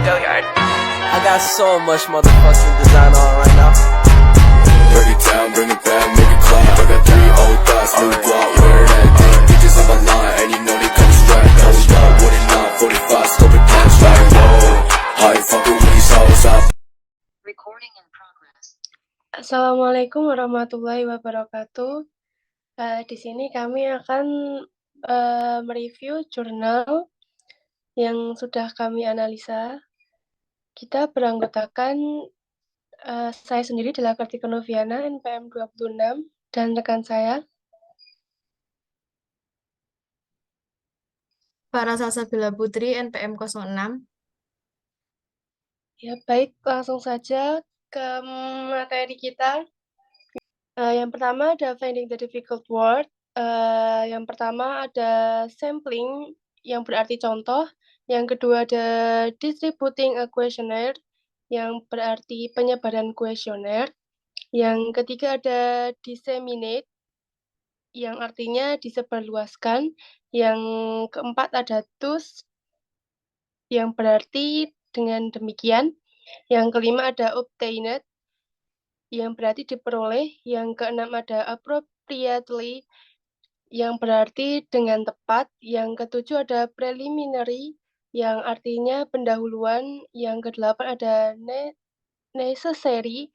Dilliard. I got so much motherfucking design on right now. Break it down, bring it back, make it clap. I got 3 old thoughts, new guap, wear that dick. Bitches on my line, and you know they come strapped. Hold up, what it not, 45, scope it cash like whoa. How you fucking with these hoes up? Recording in progress. Assalamualaikum warahmatullahi wabarakatuh. Di sini kami akan mereview jurnal yang sudah kami analisa. Kita beranggotakan saya sendiri adalah Kartika Noviana, NPM 26, dan rekan saya Farah Salsabila Putri, NPM 06. Ya, baik, langsung saja ke materi kita. Yang pertama ada finding the difficult word. Yang pertama ada sampling, yang berarti contoh. Yang kedua ada distributing a questionnaire, yang berarti penyebaran kuesioner. Yang ketiga ada disseminate, yang artinya disebarluaskan. Yang keempat ada thus, yang berarti dengan demikian. Yang kelima ada obtained, yang berarti diperoleh. Yang keenam ada appropriately, yang berarti dengan tepat. Yang ketujuh ada preliminary, yang artinya pendahuluan. Yang kedelapan ada necessary,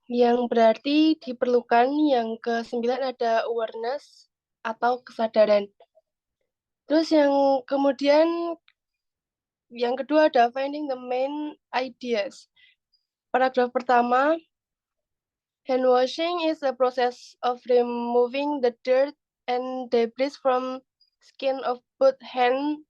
yang berarti diperlukan. Yang kesembilan ada awareness atau kesadaran. Terus yang kemudian yang kedua ada finding the main ideas. Paragraf pertama, hand washing is a process of removing the dirt and debris from skin of both hand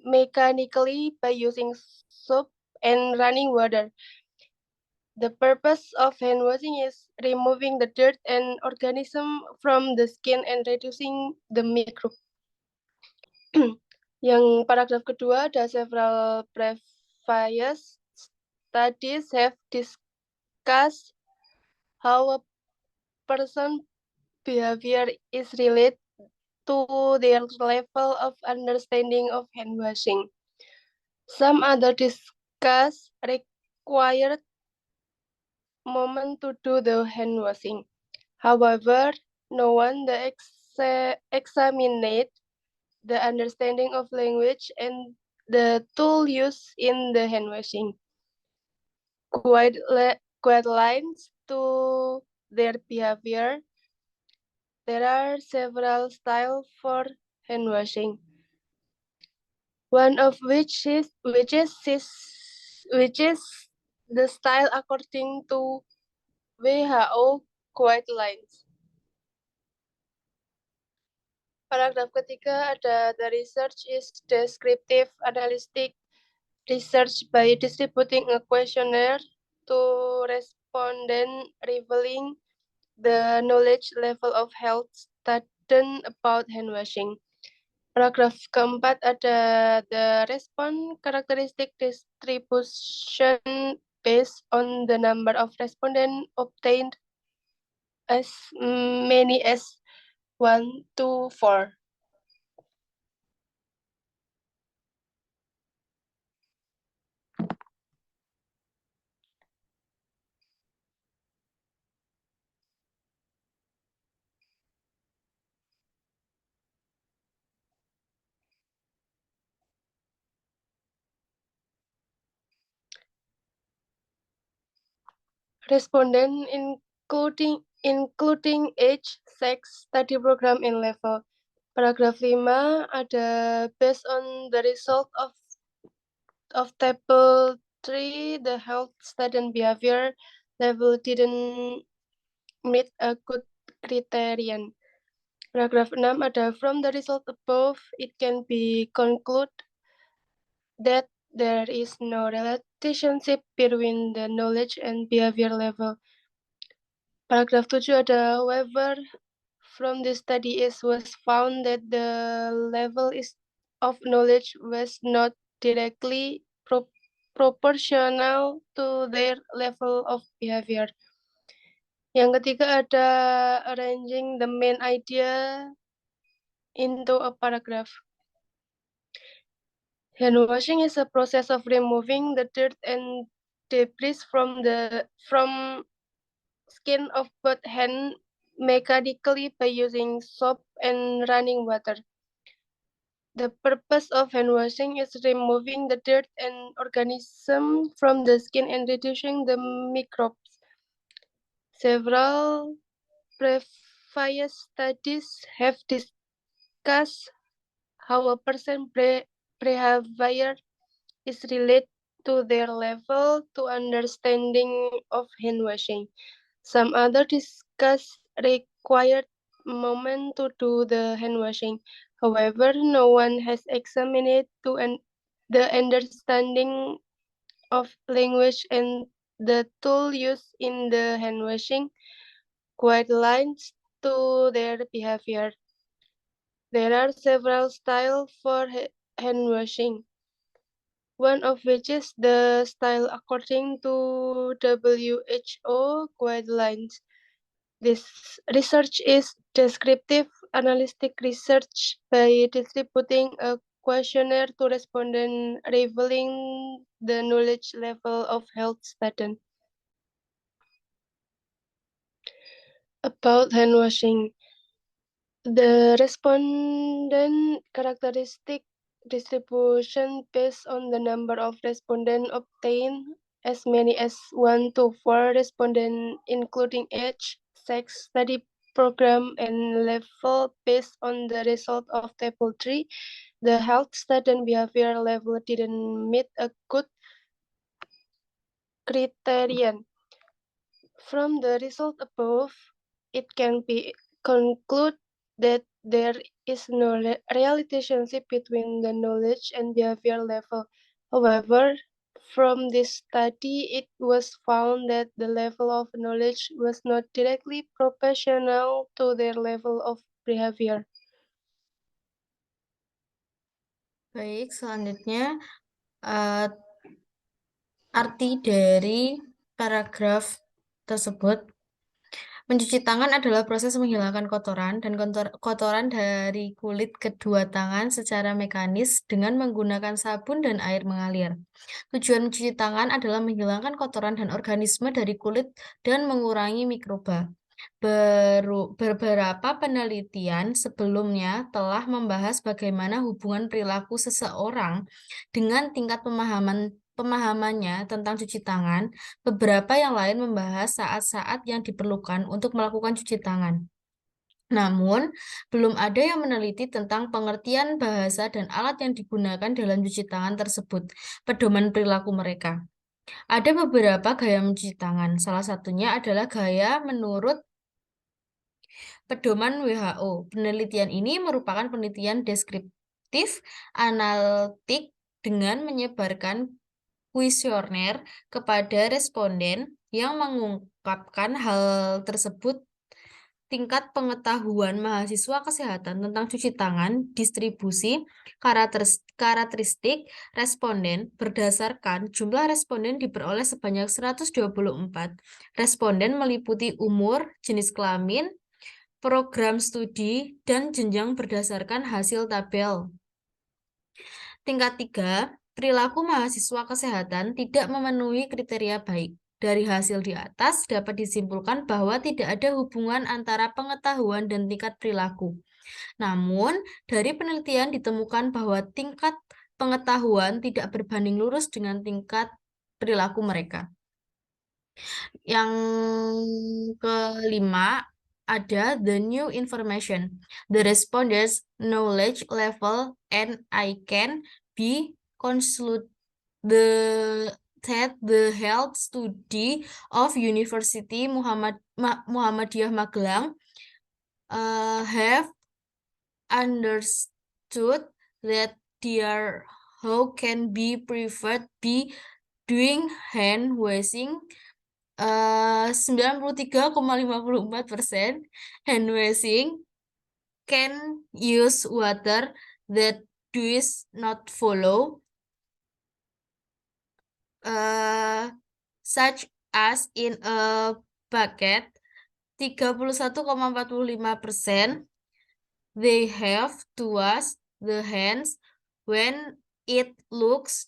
mechanically by using soap and running water. The purpose of hand washing is removing the dirt and organism from the skin and reducing the microbe. Yang paragraf kedua ada several previous studies have discussed how a person behavior is related to their level of understanding of hand washing. Some other discuss required moment to do the hand washing. However, no one examined the understanding of language and the tool used in the hand washing. Guidelines to their behavior. There are several styles for hand washing. One of which is the style according to WHO guidelines. Paragraf ketiga ada the research is descriptive analytic research by distributing a questionnaire to respondent revealing the knowledge level of health student about hand washing. Paragraf keempat ada the response characteristic distribution based on the number of respondent obtained as many as 1 to 4. Respondent including age, sex, study program, and level. Paragraf 5 ada based on the result of table 3, the health student behavior level didn't meet a good criterion. Paragraf 6 ada from the result above, it can be concluded that there is no relationship between the knowledge and behavior level. Paragraf 7 ada however, from the study it was found that the level of knowledge was not directly proportional to their level of behavior. Yang ketiga ada arranging the main idea into a paragraph. Hand washing is a process of removing the dirt and debris from skin of both hands mechanically by using soap and running water. The purpose of hand washing is removing the dirt and organism from the skin and reducing the microbes. Several previous studies have discussed how a person's behavior is related to their level to understanding of hand washing. Some other discuss required moment to do the hand washing. However, no one has examined it to the understanding of language and the tool used in the hand washing guidelines to their behavior. There are several styles for hand washing, one of which is the style according to WHO guidelines. This research is descriptive analytic research by distributing a questionnaire to respondents revealing the knowledge level of health students. About hand washing, the respondent characteristic distribution based on the number of respondents obtained as many as 1 to 4 respondents including age, sex, study program, and level based on the result of table 3. The health student behavior level didn't meet a good criterion. From the result above, it can be concluded that there is no relationship between the knowledge and behavior level. However, from this study, it was found that the level of knowledge was not directly proportional to their level of behavior. Baik, selanjutnya arti dari paragraf tersebut. Mencuci tangan adalah proses menghilangkan kotoran dan kotoran dari kulit kedua tangan secara mekanis dengan menggunakan sabun dan air mengalir. Tujuan mencuci tangan adalah menghilangkan kotoran dan organisme dari kulit dan mengurangi mikroba. Beberapa penelitian sebelumnya telah membahas bagaimana hubungan perilaku seseorang dengan tingkat pemahamannya tentang cuci tangan. Beberapa yang lain membahas saat-saat yang diperlukan untuk melakukan cuci tangan. Namun, belum ada yang meneliti tentang pengertian bahasa dan alat yang digunakan dalam cuci tangan tersebut, pedoman perilaku mereka. Ada beberapa gaya mencuci tangan, salah satunya adalah gaya menurut pedoman WHO. Penelitian ini merupakan penelitian deskriptif analitik dengan menyebarkan kuesioner kepada responden yang mengungkapkan hal tersebut. Tingkat pengetahuan mahasiswa kesehatan tentang cuci tangan, distribusi, karakteristik responden berdasarkan jumlah responden diperoleh sebanyak 124. Responden meliputi umur, jenis kelamin, program studi, dan jenjang berdasarkan hasil tabel. Tingkat 3, perilaku mahasiswa kesehatan tidak memenuhi kriteria baik. Dari hasil di atas dapat disimpulkan bahwa tidak ada hubungan antara pengetahuan dan tingkat perilaku. Namun, dari penelitian ditemukan bahwa tingkat pengetahuan tidak berbanding lurus dengan tingkat perilaku mereka. Yang kelima, ada the new information. The respondents' knowledge level and I can be concluded that the health study of University Muhammadiyah Magelang have understood that their how can be preferred be doing hand washing 93,54% hand washing can use water that does not follow such as in a bucket 31,45%. They have to wash the hands when it looks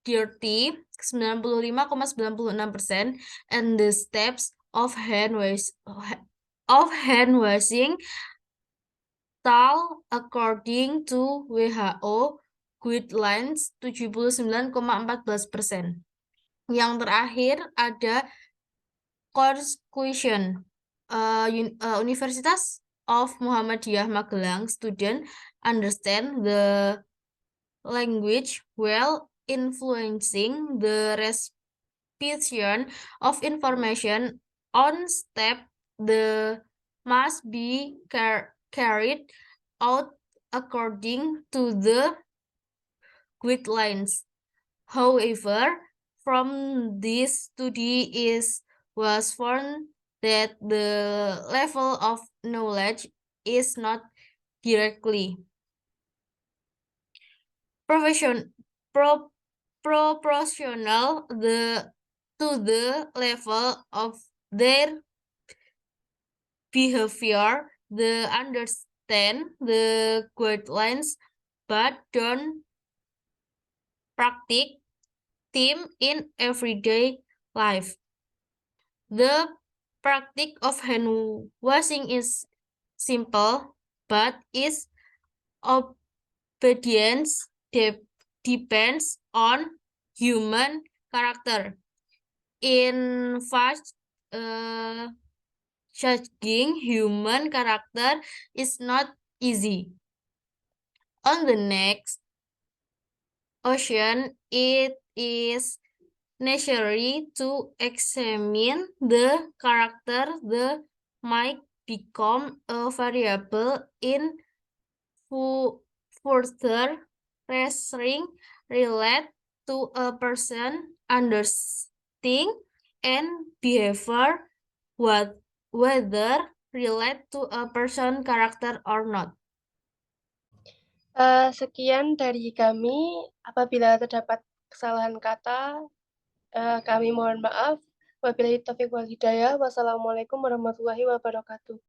dirty 95,96%, and the steps of hand washing tall according to WHO guidelines 79,14%. Yang terakhir ada course question. Universitas of Muhammadiyah Magelang student understand the language while influencing the reception of information on step the must be carried out according to the guidelines. However, from this study was found that the level of knowledge is not directly proportional to the level of their behavior. They understand the guidelines but don't practice them in everyday life. The practice of hand washing is simple, but its obedience depends on human character. In fact, judging human character is not easy. On the next ocean, it is necessary to examine the character that might become a variable in further research relate to a person understanding and behavior, whether relate to a person character or not. Sekian dari kami. Apabila terdapat kesalahan kata, kami mohon maaf. Wabillahi taufiq wal hidayah. Wassalamualaikum warahmatullahi wabarakatuh.